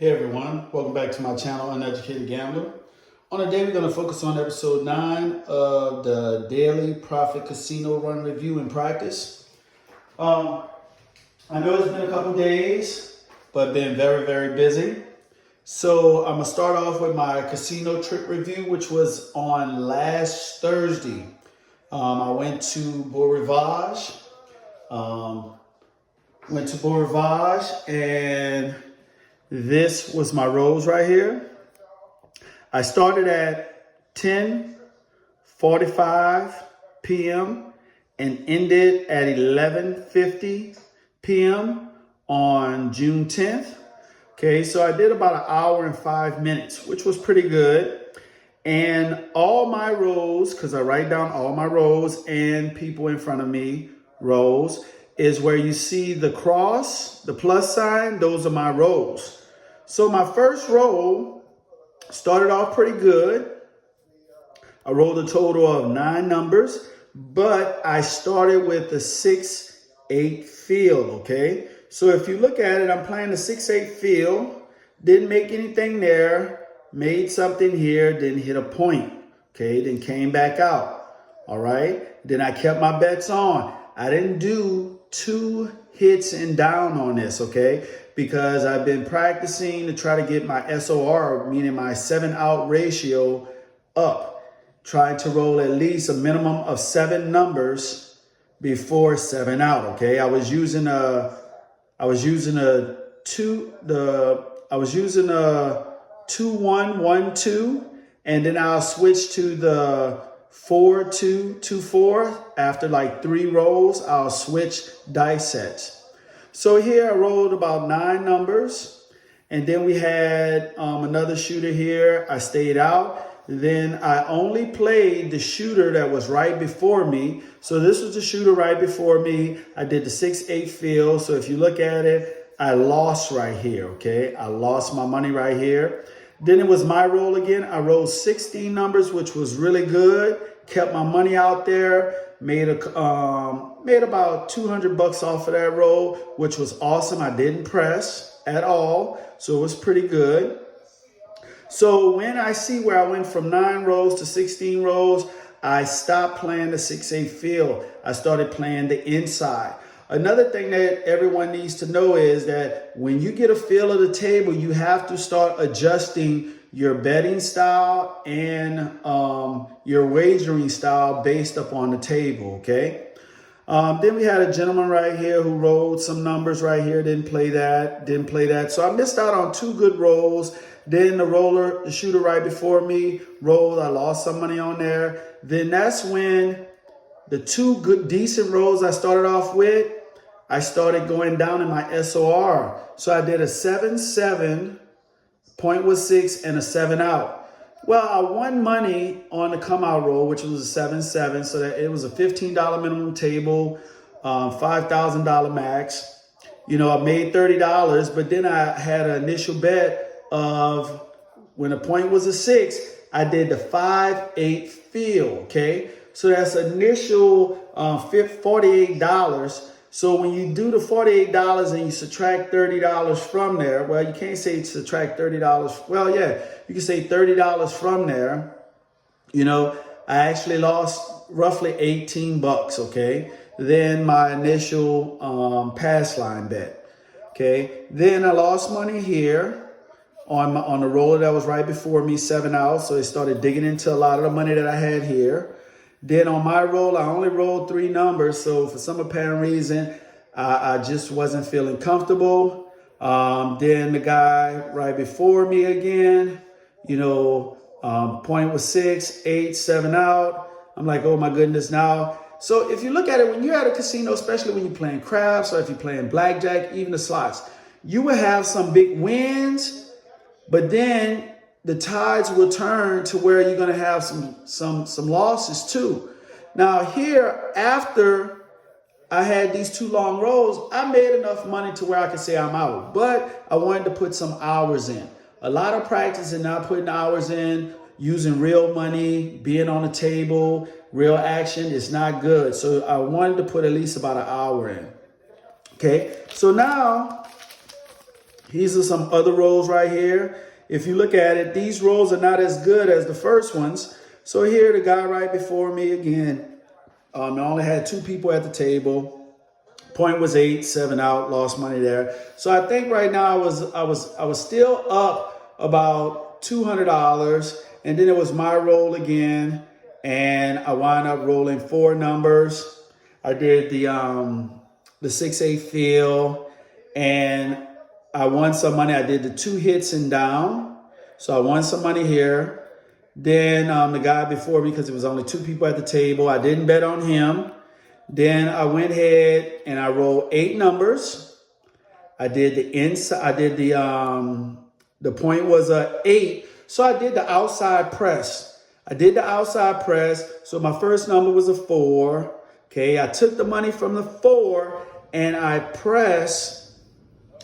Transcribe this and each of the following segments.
Hey everyone, welcome back to my channel, Uneducated Gambler. On today, we're going to focus on episode 9 of the Daily Profit Casino Run Review and Practice. I know it's been a couple days, but been very busy. So I'm going to start off with my casino trip review, which was on last Thursday. I went to Beau, Rivage. And this was my rolls right here. I started at 10:45 p.m. and ended at 11:50 p.m. on June 10th. Okay, so I did about an hour and 5 minutes, which was pretty good. And all my rolls, because I write down all my rolls and people in front of me rolls, is where you see the cross, the plus sign, those are my rolls. So my first roll started off pretty good. I rolled a total of 9 numbers, but I started with the 6-8 field, okay? So if you look at it, I'm playing the 6-8 field, didn't make anything there, made something here, didn't hit a point, okay? Then came back out, all right? Then I kept my bets on. I didn't do 2 hits and down on this, okay? Because I've been practicing to try to get my SOR, meaning my 7-out ratio, up. Trying to roll at least a minimum of 7 numbers before 7 out, okay? I was using a 2-1-1-2, and then I'll switch to the 4-2-2-4. After like 3 rolls, I'll switch dice sets. So here I rolled about 9 numbers, and then we had another shooter here. I stayed out. Then I only played the shooter that was right before me. So this was the shooter right before me. I did the 6-8 field. So if you look at it, I lost right here, okay? I lost my money right here. Then it was my roll again. I rolled 16 numbers, which was really good. Kept my money out there. Made about $200 off of that roll, which was awesome. I didn't press at all, so it was pretty good. So when I see where I went from 9 rolls to 16 rolls, I stopped playing the 6-8 field. I started playing the inside. Another thing that everyone needs to know is that when you get a feel of the table, you have to start adjusting your betting style and your wagering style based upon the table, okay? Then we had a gentleman right here who rolled some numbers right here, didn't play that. So I missed out on 2 good rolls. Then the shooter right before me rolled. I lost some money on there. Then that's when the 2 good, decent rolls I started off with, I started going down in my SOR. So I did a 7-7, point was 6, and a 7 out. Well, I won money on the come out roll, which was a 7-7. So that it was a $15 minimum table, $5,000 max. You know, I made $30, but then I had an initial bet of when the point was a 6, I did the 5-8 field, okay? So that's initial $48. So when you do the $48 and you subtract $30 from there, well, you can't say subtract $30. Well, yeah, you can say $30 from there. You know, I actually lost roughly $18, okay? Then my initial pass line bet, okay? Then I lost money here on the roller that was right before me, 7 out. So it started digging into a lot of the money that I had here. Then on my roll, I only rolled 3 numbers. So for some apparent reason, I just wasn't feeling comfortable. Then the guy right before me again, you know, point was 6, 8, 7 out. I'm like, oh my goodness now. So if you look at it, when you're at a casino, especially when you're playing craps or if you're playing blackjack, even the slots, you will have some big wins, but then the tides will turn to where you're going to have some losses too. Now here, after I had these 2 long rolls, I made enough money to where I could say I'm out. But I wanted to put some hours in. A lot of practice and not putting hours in, using real money, being on the table, real action is not good. So I wanted to put at least about an hour in. Okay, so now These are some other rolls right here. If you look at it, these rolls are not as good as the first ones. So here, the guy right before me again, I only had 2 people at the table. Point was 8, 7 out, lost money there. So I think right now I was still up about $200, and then it was my roll again, and I wound up rolling 4 numbers. I did the 6-8 fill, and I won some money. I did the 2 hits and down, so I won some money here. Then the guy before me, because it was only 2 people at the table, I didn't bet on him. Then I went ahead and I rolled 8 numbers. I did the inside. I did the point was a 8, so I did the outside press. I did the outside press. So my first number was a 4. Okay, I took the money from the 4 and I pressed.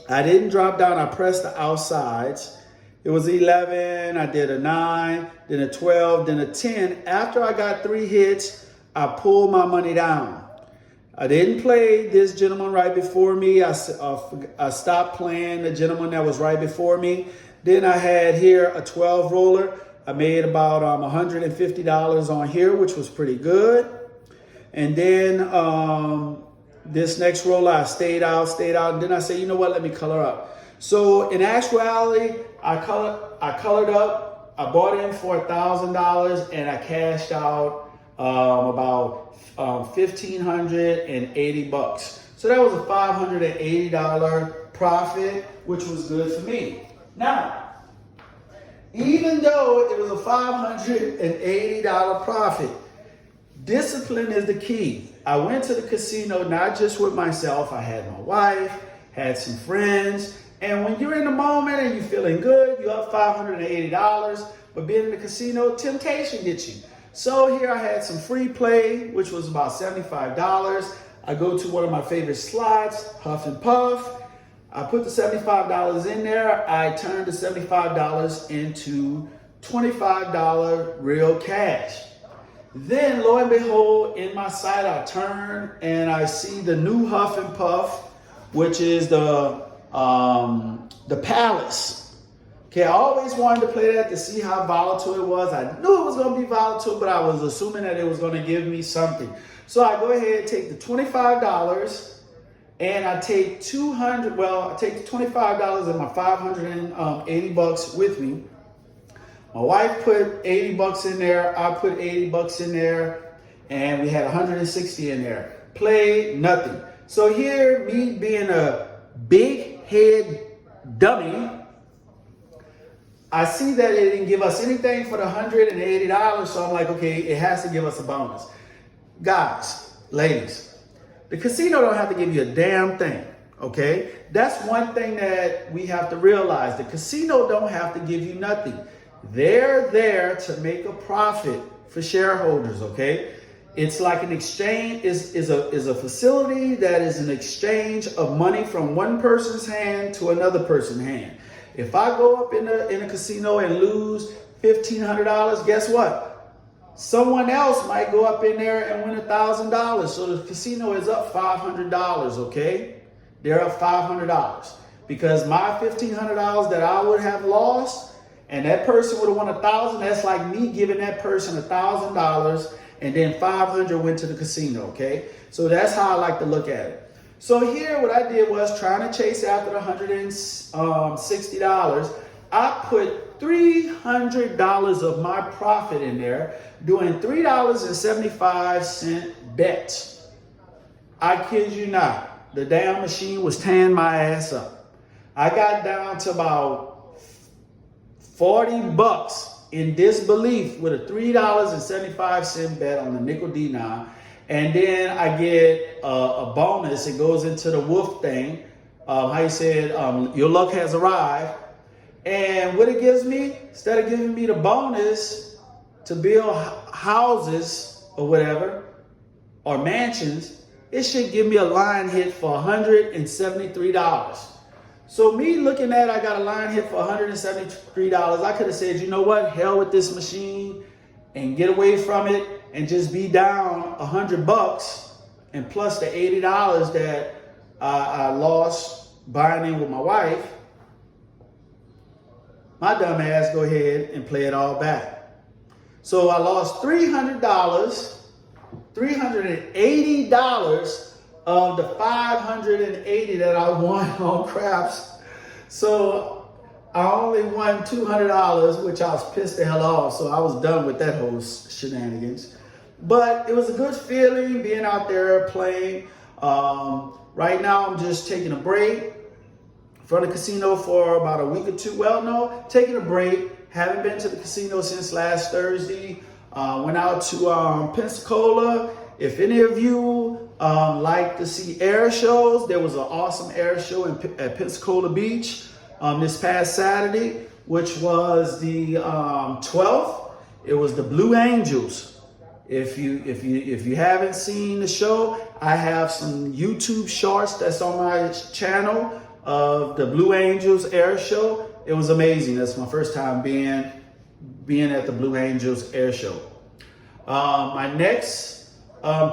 I didn't drop down. I pressed the outsides. It was 11, I did a 9, then a 12, then a 10. After I got 3 hits, I pulled my money down. I didn't play this gentleman right before me. I stopped playing the gentleman that was right before me. Then I had here a 12 roller. I made about $150 on here, which was pretty good. And then this next roller, I stayed out. And then I said, you know what, let me color up. So in actuality, I colored up. I bought in for $1,000 and I cashed out about $1,580. So that was a $580 profit, which was good for me. Now, even though it was a $580 profit, discipline is the key. I went to the casino not just with myself. I had my wife, had some friends. And when you're in the moment and you're feeling good, you're up $580, but being in the casino, temptation gets you. So here I had some free play, which was about $75. I go to one of my favorite slots, Huff and Puff. I put the $75 in there. I turned the $75 into $25 real cash. Then lo and behold, in my sight, I turn and I see the new Huff and Puff, which is the Palace. Okay, I always wanted to play that to see how volatile it was. I knew it was going to be volatile, but I was assuming that it was going to give me something. So I go ahead and take the $25 and I take I take the $25 and my $580 with me. My wife put $80 in there. I put $80 in there, and we had 160 in there. Played nothing. So here, me being a big head dummy, I see that it didn't give us anything for the $180, so I'm like, okay, it has to give us a bonus. Guys, ladies, the casino don't have to give you a damn thing, okay? That's one thing that we have to realize. The casino don't have to give you nothing. They're there to make a profit for shareholders, okay? It's like an exchange, is a facility that is an exchange of money from one person's hand to another person's hand. If I go up in a casino and lose $1,500, guess what? Someone else might go up in there and win $1,000. So the casino is up $500, okay? They're up $500 because my $1,500 that I would have lost and that person would have won $1,000, that's like me giving that person $1,000 and then 500 went to the casino, okay? So that's how I like to look at it. So here what I did was trying to chase after the $160. I put $300 of my profit in there, doing $3.75 bets. I kid you not. The damn machine was tearing my ass up. I got down to about $40 in disbelief with a $3.75 bet on the nickel D9. And then I get a bonus. It goes into the wolf thing. How you said, your luck has arrived. And what it gives me, instead of giving me the bonus to build houses or whatever, or mansions, it should give me a line hit for $173. So me looking at, I got a line hit for $173. I could have said, you know what, hell with this machine and get away from it and just be down $100 and plus the $80 that I lost buying in with my wife. my dumb ass go ahead and play it all back. So I lost $300, $380 of the $580 that I won on craps. So I only won $200, which I was pissed the hell off. So I was done with that whole shenanigans. But it was a good feeling being out there playing. Right now I'm just taking a break from the casino for about a week or two. Well, no, taking a break. Haven't been to the casino since last Thursday. Went out to Pensacola. If any of you like to see air shows, there was an awesome air show at Pensacola Beach this past Saturday, which was the 12th. It was the Blue Angels. If you haven't seen the show, I have some YouTube shorts that's on my channel of the Blue Angels air show. It was amazing. That's my first time being at the Blue Angels air show. My next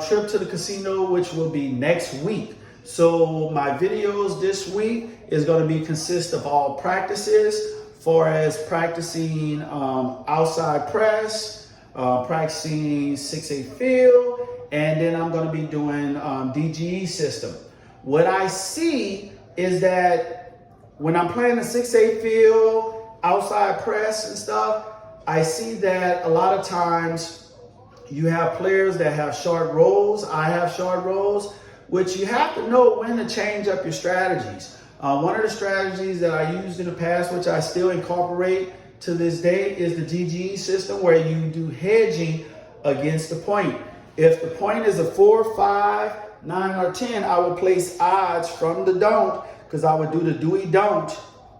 trip to the casino, which will be next week. So my videos this week is going to consist of all practices, far as practicing outside press, practicing 6-8 field, and then I'm going to be doing DGE system. What I see is that when I'm playing the 6-8 field, outside press and stuff, I see that a lot of times you have players that have short rolls. I have short rolls, which you have to know when to change up your strategies. One of the strategies that I used in the past, which I still incorporate to this day, is the DGE system, where you do hedging against the point. If the point is a 4, 5, 9, or 10, I would place odds from the don't, because I would do the Dewey don't,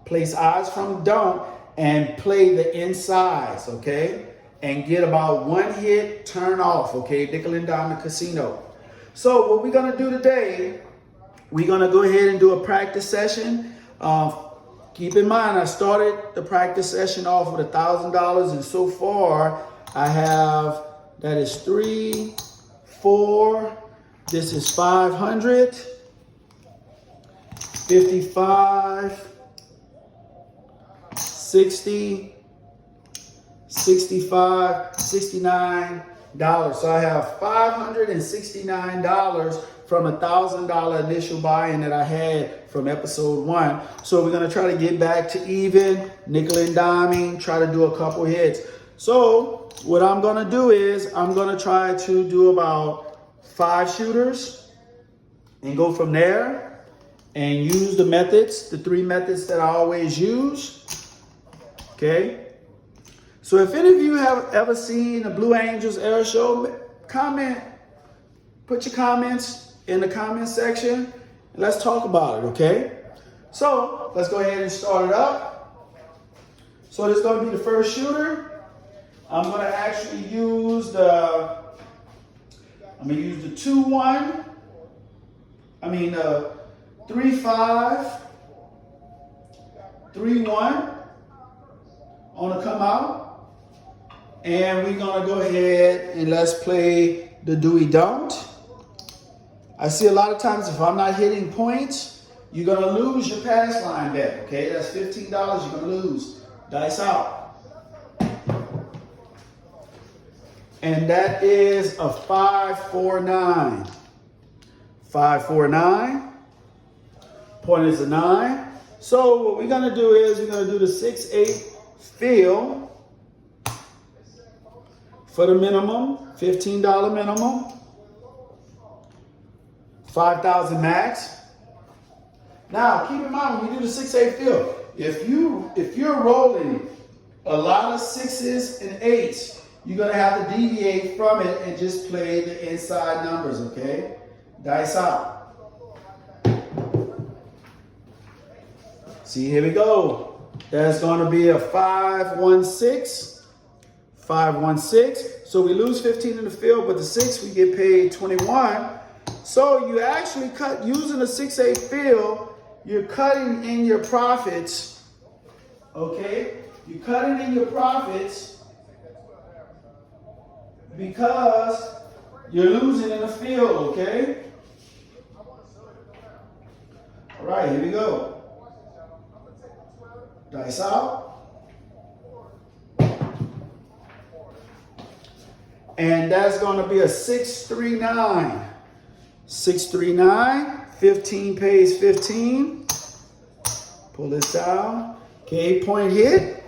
place odds from don't, and play the insides, okay? And get about one hit, turn off, okay? Nickel and dime casino. So what we're gonna do today, we're gonna go ahead and do a practice session. Keep in mind, I started the practice session off with $1,000, and so far I have, that is 3, 4, this is 500, 55, 60, 65, $69. So I have $569 from $1,000 initial buy-in that I had from episode 1. So we're gonna try to get back to even, nickel and diming, try to do a couple hits. So what I'm gonna do is I'm gonna try to do about 5 shooters and go from there and use the methods, the 3 methods that I always use, okay? So if any of you have ever seen the Blue Angels air show, comment, put your comments in the comment section, and let's talk about it, okay? So let's go ahead and start it up. So this is going to be the first shooter. I'm going to actually use the 2-1. 3-5, 3-1 on the come out. And we're gonna go ahead and let's play the Dewey Don't. I see a lot of times if I'm not hitting points, you're gonna lose your pass line bet, okay? That's $15 you're gonna lose. Dice out. And that is a 5-4-9. 5-4-9. Point is a 9. So what we're gonna do is we're gonna do the 6-8 field for the minimum, $15 minimum, 5,000 max. Now, keep in mind when you do the 6-8 field, if you're rolling a lot of 6s and 8s, you're gonna have to deviate from it and just play the inside numbers, okay? Dice out. See, here we go. That's gonna be a 5-1-6. 5-1-6. So we lose 15 in the field, but the 6 we get paid 21. So you actually cut, using the 6-8 field, you're cutting in your profits. Okay? You're cutting in your profits because you're losing in the field, okay? All right, here we go. Dice out. And that's going to be a 639. 639, 15 pays 15. Pull this down. Okay, point hit.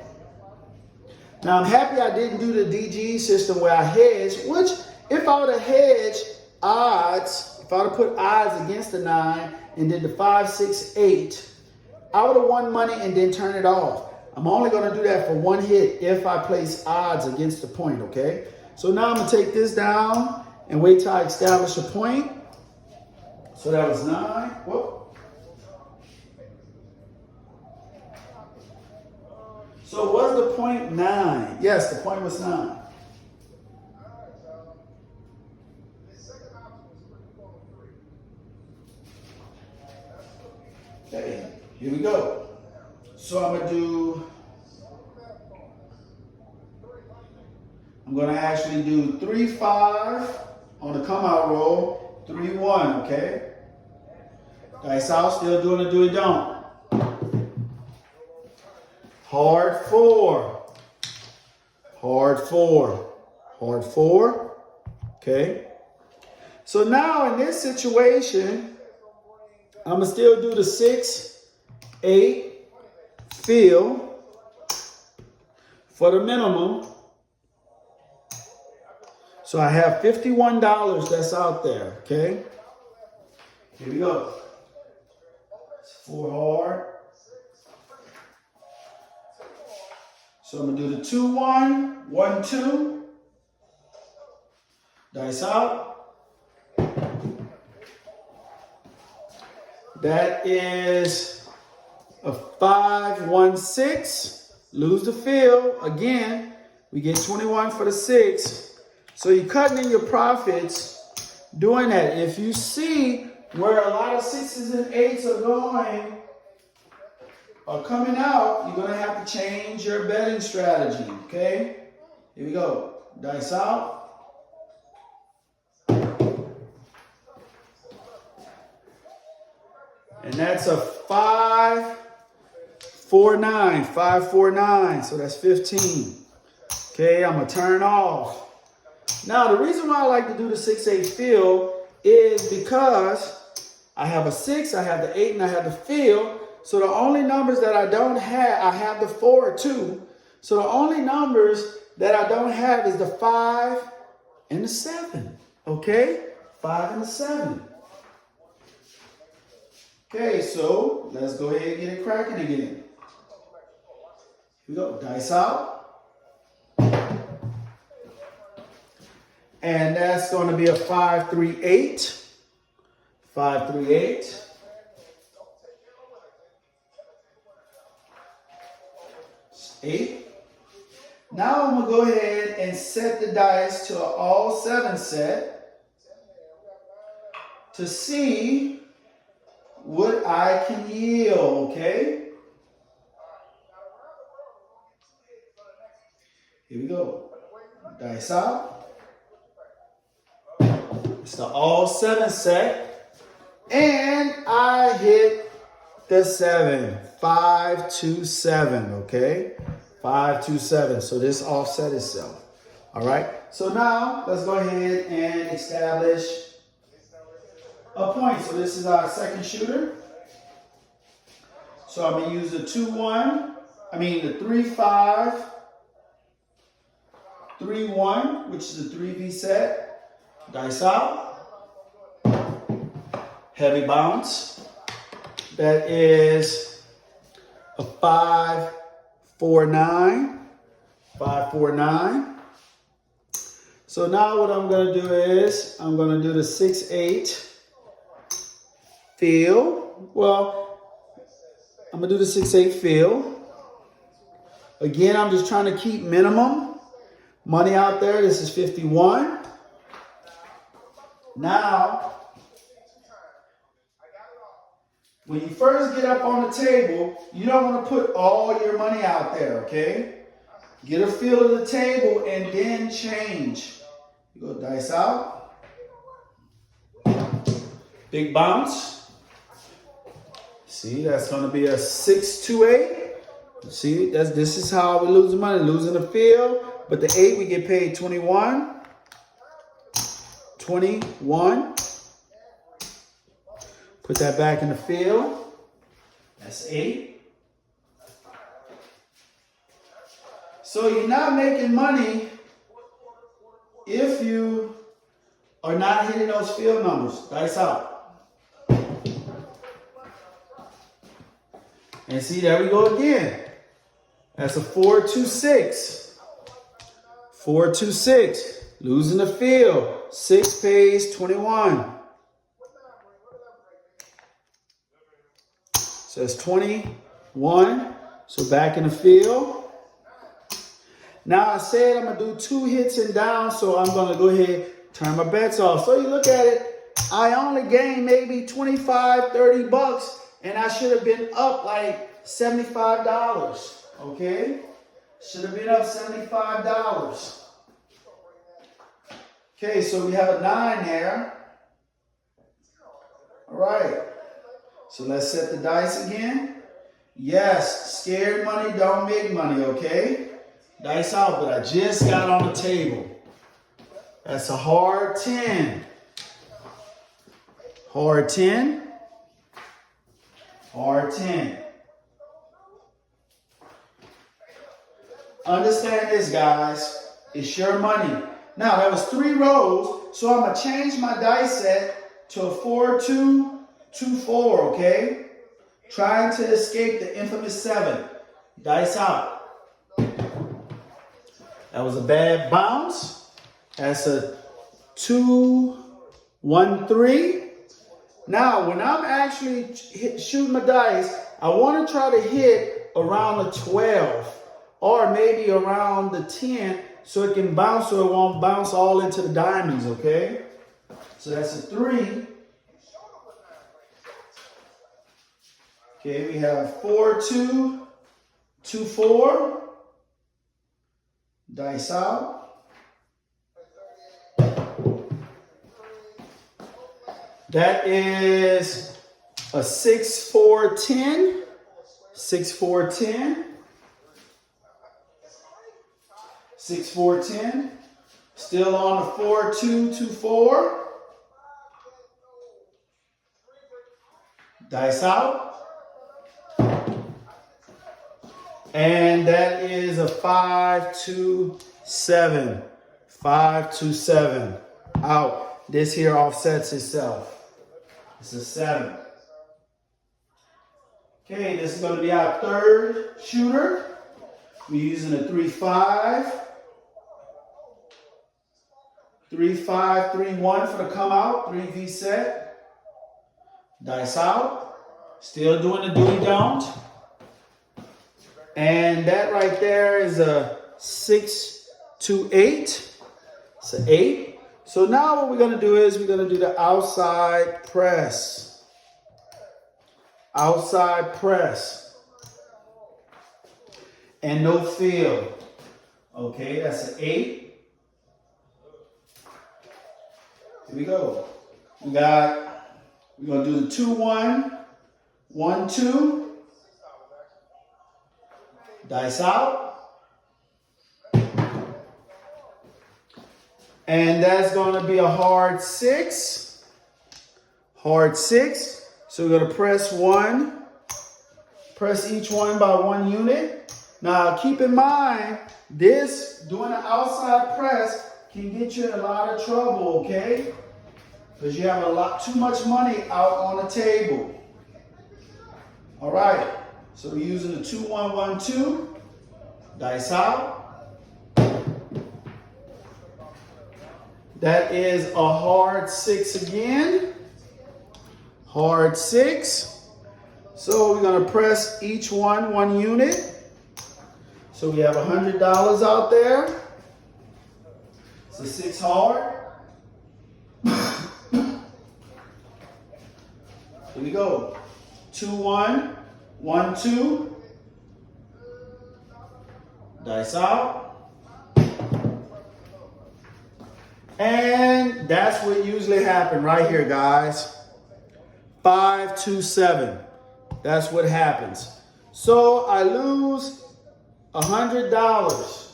Now I'm happy I didn't do the DGE system where I hedged, which if I would have hedged odds, if I would have put odds against the 9 and did the 5, 6, 8, I would have won money and then turn it off. I'm only going to do that for one hit if I place odds against the point, okay? So now I'm going to take this down and wait till I establish a point. So that was 9. Whoop. So was the point 9? Yes, the point was 9. Okay, here we go. So I'm going to actually do 3, 5 on the come out roll, 3, 1, okay? Dice out, still doing the do it don't. Hard 4. Hard 4. Hard 4. Okay. So now in this situation, I'm going to still do the 6, 8, fill for the minimum. So I have $51 that's out there, okay? Here we go. It's 4 hard. So I'm going to do the 2, 1, 1, 2. Dice out. That is a 5, 1, 6. Lose the fill. Again, we get 21 for the 6. So you're cutting in your profits doing that. If you see where a lot of 6s and 8s are coming out, you're going to have to change your betting strategy, okay? Here we go. Dice out. And that's a 5, 4, 9. 5, 4, 9. So that's 15. Okay, I'm going to turn off. Now, the reason why I like to do the 6, 8 fill is because I have a 6, I have the 8, and I have the fill. So the only numbers that I don't have, I have the 4 too. So the only numbers that I don't have is the 5 and the 7. Okay? 5 and the 7. Okay, so let's go ahead and get it cracking again. Here we go. Dice out. And that's going to be a 5, 3, 8. 5, 3, 8. Eight. Now I'm going to go ahead and set the dice to an all 7 set to see what I can yield, okay? Here we go. Dice out. It's the all 7 set. And I hit the 7. 5, 2, 7, okay? 5, 2, 7. So this offset itself. All right. So now let's go ahead and establish a point. So this is our second shooter. So I'm going to use the 2, 1. The 3, 5, 3, 1, which is a 3V set. Dice out. Heavy bounce. That is a 5, 4, 9. 5, 4, 9. So now what I'm going to do is I'm going to do the 6, 8 fill. Well, I'm going to do the 6, 8 fill. Again, I'm just trying to keep minimum money out there. This is 51. Now, when you first get up on the table, you don't want to put all your money out there, okay? Get a feel of the table and then change. You go dice out. Big bounce. See, that's going to be a 6, 2, 8. See, this is how we lose money, losing the field. But the 8, we get paid 21. 21. Put that back in the field. That's 8. So you're not making money if you are not hitting those field numbers. Dice out. And see, there we go again. That's a 4-2-6. 4-2-6. Losing the field. 6 pays 21. So it's 21. So back in the field. Now I said I'm going to do 2 hits and down. So I'm going to go ahead and turn my bets off. So you look at it. I only gained maybe 25, 30 bucks. And I should have been up like $75. Okay? Should have been up $75. Okay, so we have a 9 there. All right. So let's set the dice again. Yes, scared money don't make money, okay? Dice out, but I just got on the table. That's a hard 10. Hard 10. Hard 10. Understand this, guys. It's your money. Now, that was 3 rows, so I'm going to change my dice set to a 4-2-2-4, okay? Trying to escape the infamous 7. Dice out. That was a bad bounce. That's a 2-1-3. Now, when I'm actually shooting my dice, I want to try to hit around the 12 or maybe around the 10 so it can bounce so it won't bounce all into the diamonds, okay? So that's a 3. Okay, we have 4-2-2-4. Dice out. That is a 6-4-10. 6-4-10. 6-4-10. Still on the 4-2-2-4. Dice out. And that is a 5-2-7. 5-2-7. Out. This here offsets itself. It's a 7. Okay, this is going to be our 3rd shooter. We're using a 3-5. 3-5, 3-1 for the come out. 3V set. Dice out. Still doing the do don't. And that right there is a 6-2-8. It's an 8. So now what we're going to do is we're going to do the outside press. Outside press. And no field. Okay, that's an 8. Here we go. We're going to do the 2-1, 1-2. Dice out. And that's going to be a hard 6. Hard 6. So we're going to press 1. Press each one by 1 unit. Now keep in mind, this, doing an outside press, can get you in a lot of trouble, okay? Because you have too much money out on the table. All right. So we're using the 2-1-1-2. Dice out. That is a hard 6 again. Hard 6. So we're going to press each one 1 unit. So we have $100 out there. It's a 6 hard. Here we go. 2-1, 1-2. Dice out. And that's what usually happens right here, guys. 5-2-7. That's what happens. So I lose $100.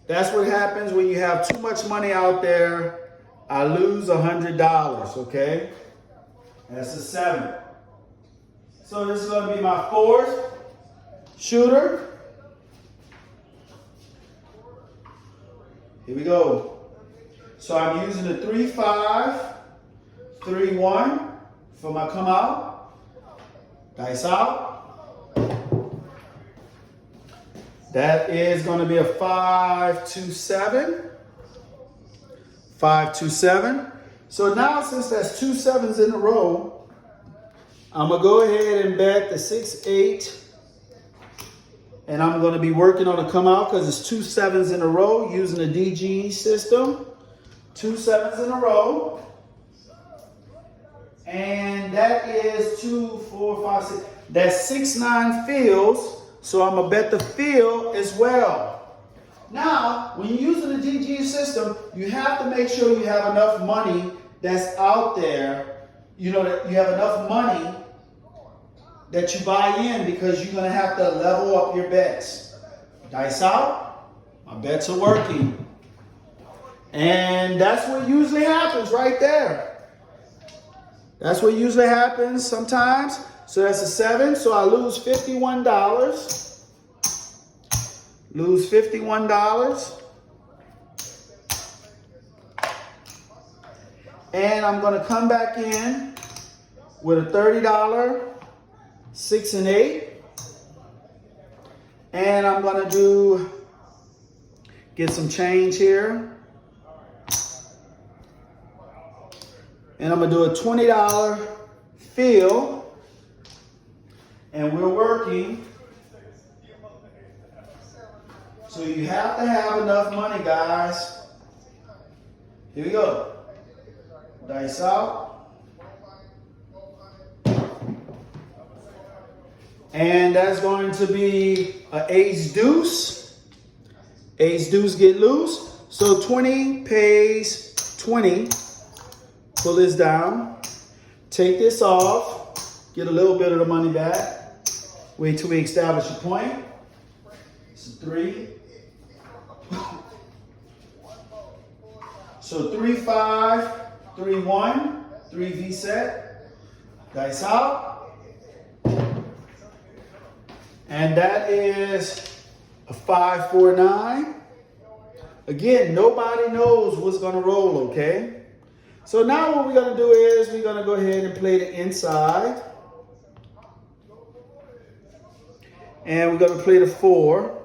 That's what happens when you have too much money out there I lose $100, okay? That's a 7. So this is going to be my 4th shooter. Here we go. So I'm using the 3-5, 3-1 for my come out. Dice out. That is going to be a 5-2-7. 5-2-7. So now, since that's 2 7s in a row, I'm going to go ahead and bet the 6-8. And I'm going to be working on a come out because it's 2 7s in a row using the DGE system. 2 7s in a row. And that is 2, 4, 5, 6. That's 6-9 fields. So I'm going to bet the field as well. Now, when you're using the DGE system, you have to make sure you have enough money that's out there. You know, that you have enough money that you buy in, because you're going to have to level up your bets. Dice out. My bets are working. And that's what usually happens right there. That's what usually happens sometimes. So that's a 7. So I lose $51. Lose $51. And I'm going to come back in with a $30, 6 and 8. And I'm going to get some change here. And I'm going to do a $20 fill. And we're working. So you have to have enough money, guys. Here we go. Dice out. And that's going to be an ace deuce. Ace deuce get loose. So 20 pays 20. Pull this down. Take this off. Get a little bit of the money back. Wait till we establish a point. It's a 3. So 3-5, 3-1, 3V set. Dice out. And that is a 5-4-9. Again, nobody knows what's going to roll, okay? So now what we're going to do is we're going to go ahead and play the inside. And we're going to play the 4.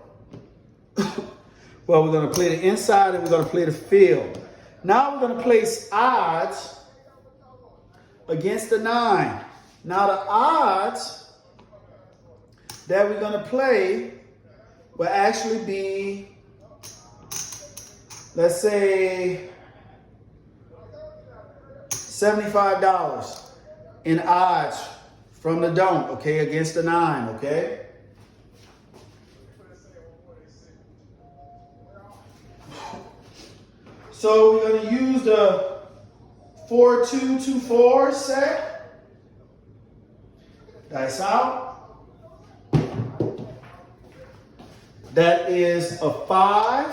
Well, we're going to play the inside and we're going to play the field. Now we're going to place odds against the 9. Now the odds that we're going to play will actually be, let's say, $75 in odds from the don't, okay, against the 9, okay? So we're going to use the 4-2-2-4 set. Dice out. That is a 5.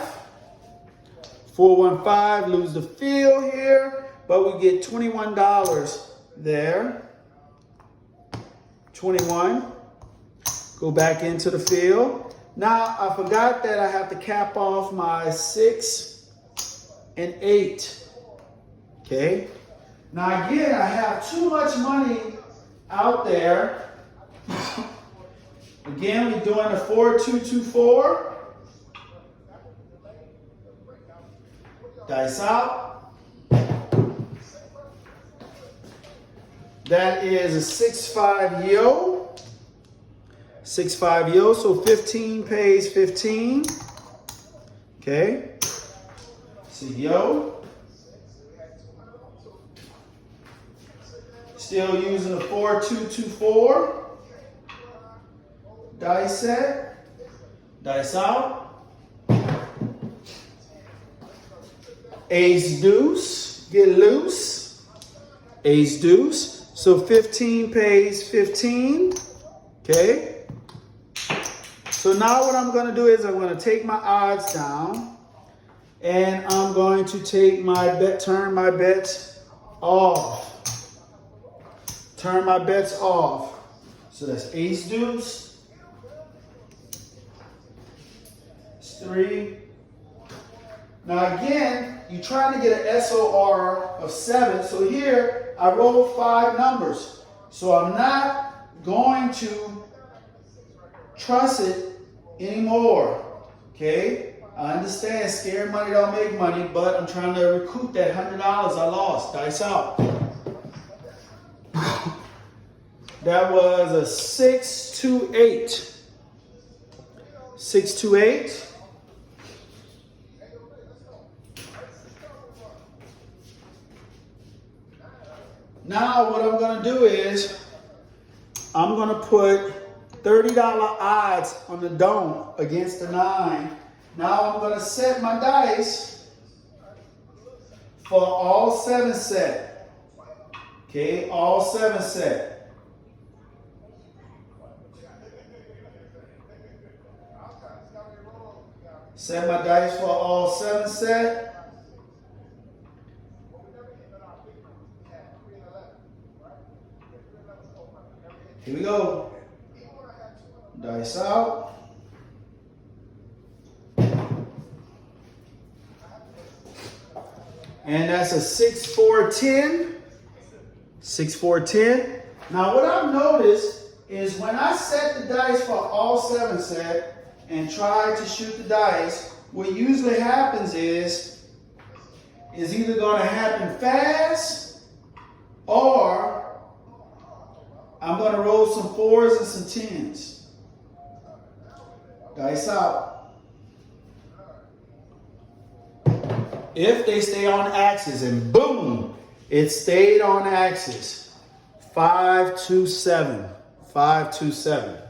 4-1-5. Lose the field here, but we get $21 there. 21. Go back into the field. Now I forgot that I have to cap off my 6 and 8. Okay. Now again, I have too much money out there. Again, we're doing a 4-2-2-4. Dice out. That is a 6-5 yo. 6-5 yo. So 15 pays 15. Okay. See yo. Still using a 4-2-2-4. Dice set. Dice out. Ace deuce. Get loose. Ace deuce. So 15 pays 15. Okay. So now what I'm going to do is I'm going to take my odds down. And I'm going to take my bet, turn my bets off. Turn my bets off. So that's ace deuce. It's 3. Now again, you're trying to get an SOR of 7. So here, I rolled 5 numbers. So I'm not going to trust it anymore. Okay? I understand scared money don't make money, but I'm trying to recoup that $100 I lost. Dice out. That was a 6-2-8. 6-2-8. Now what I'm going to do is I'm going to put $30 odds on the dome against the 9. Now I'm going to set my dice for all 7 set. Okay, all 7 set. Set my dice for all 7 set. Here we go. Dice out. And that's a 6-4-10. 6-4-10. Now what I've noticed is when I set the dice for all 7 set and try to shoot the dice, what usually happens is either going to happen fast or I'm going to roll some 4s and some 10s. Dice out. If they stay on axis, and boom, it stayed on axis. 5-2-7. 5-2-7.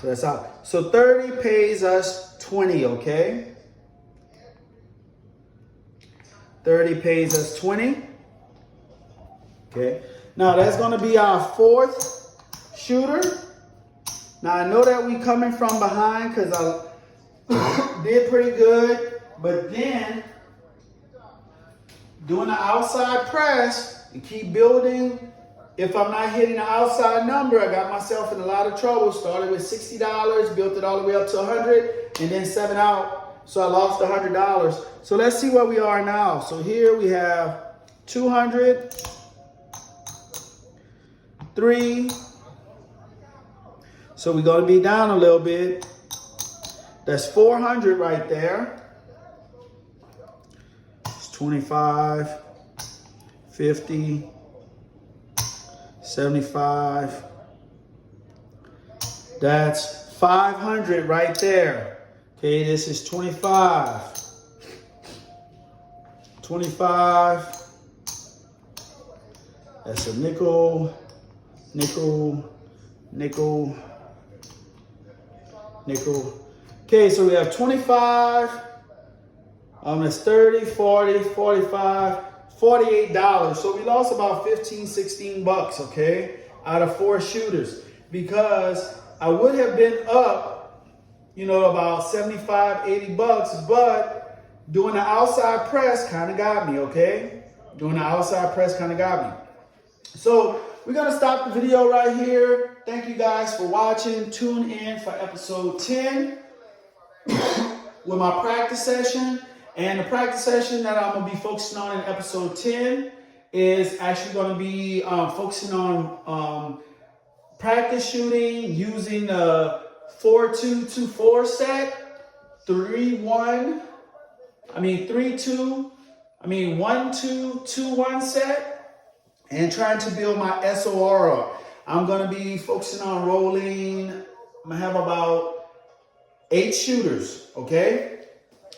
So that's out. So 30 pays us 20, okay? 30 pays us 20. Okay. Now that's going to be our 4th shooter. Now I know that we coming from behind because I did pretty good, but then doing the outside press and keep building. If I'm not hitting the outside number, I got myself in a lot of trouble. Started with $60, built it all the way up to 100, and then 7 out. So I lost $100. So let's see where we are now. So here we have 200, 3. So we're going to be down a little bit. That's 400 right there. It's 25, 50, 75. That's 500 right there. Okay, this is 25. 25. That's a nickel, nickel, nickel, nickel. Okay, so we have 25. It's 30, 40, 45, $48. So we lost about 15, 16 bucks, okay, out of 4 shooters, because I would have been up, about 75, 80 bucks, but doing the outside press kind of got me, okay? Doing the outside press kind of got me. So we're going to stop the video right here. Thank you guys for watching. Tune in for episode 10 with my practice session. And the practice session that I'm going to be focusing on in episode 10 is actually going to be focusing on practice shooting using the 4-2-2-4 set, 1-2, 1-2-2-1 set, and trying to build my SOR up. I'm going to be focusing on rolling. I'm going to have about 8 shooters, okay?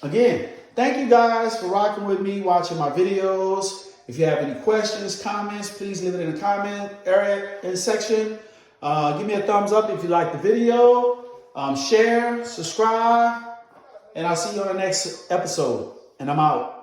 Again, thank you guys for rocking with me, watching my videos. If you have any questions, comments, please leave it in the comment area in the section. Give me a thumbs up if you like the video. Share, subscribe, and I'll see you on the next episode. And I'm out.